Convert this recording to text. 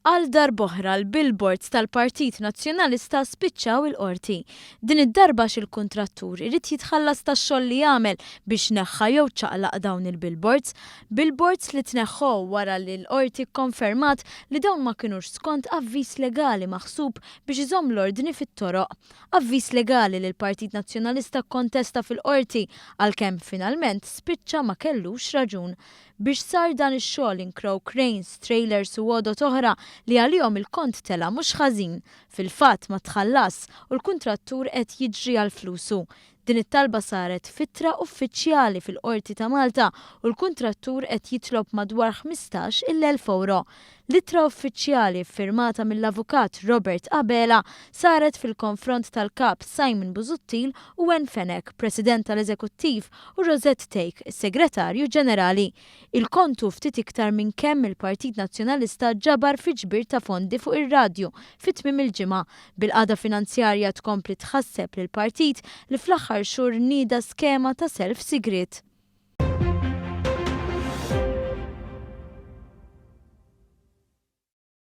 Għal darb'oħra l-billboards tal-Partit Nazzjonalista spiċċaw il-qorti. Din id-darba x'il-kuntrattur irid jitħallas tax-xogħol li jagħmel biex neħħa jew ċaqlaq dawn il-billboards. Billboards li tneħħew wara li l-qorti kkonfermat li dawn ma kinux skont avviż legali maħsub biex iżomm l-ordni fit-toroq. Avviż legali li l-Partit Nazzjonalista kontesta fil-qorti għalkemm finalment spiċċa ma kellux raġun. Biex sar dan ix-xogħol inkrow cranes, trailers u għodot oħra li għalihom il-kont tela mhux ħażin, fil-fatt ma tħallas u l-kuntrattur qed jiġri għal flusu. Din it-talba saret fittra uffiċjali fil-Qorti ta' Malta u l-kuntrattur qed jitlob madwar 15,000 euro. Littra uffiċjali firmata mill-avukat Robert Abela saret fil-konfront tal-kap Simon Busuttil u Wen Fenek, President tal-Eżekuttiv, u Rosette Take, Segretarju Ġenerali. Il-kontu ftit iktar minn kemm il-Partit Nazzjonalista ġabar fi ġbir ta' fondi fuq ir-radju fit-tmiem il-ġimgħa bil-qagħda finanzjarja tkompli tħasseb lill-partit li fl-aħħar xhur nieda skema ta' self sigriet.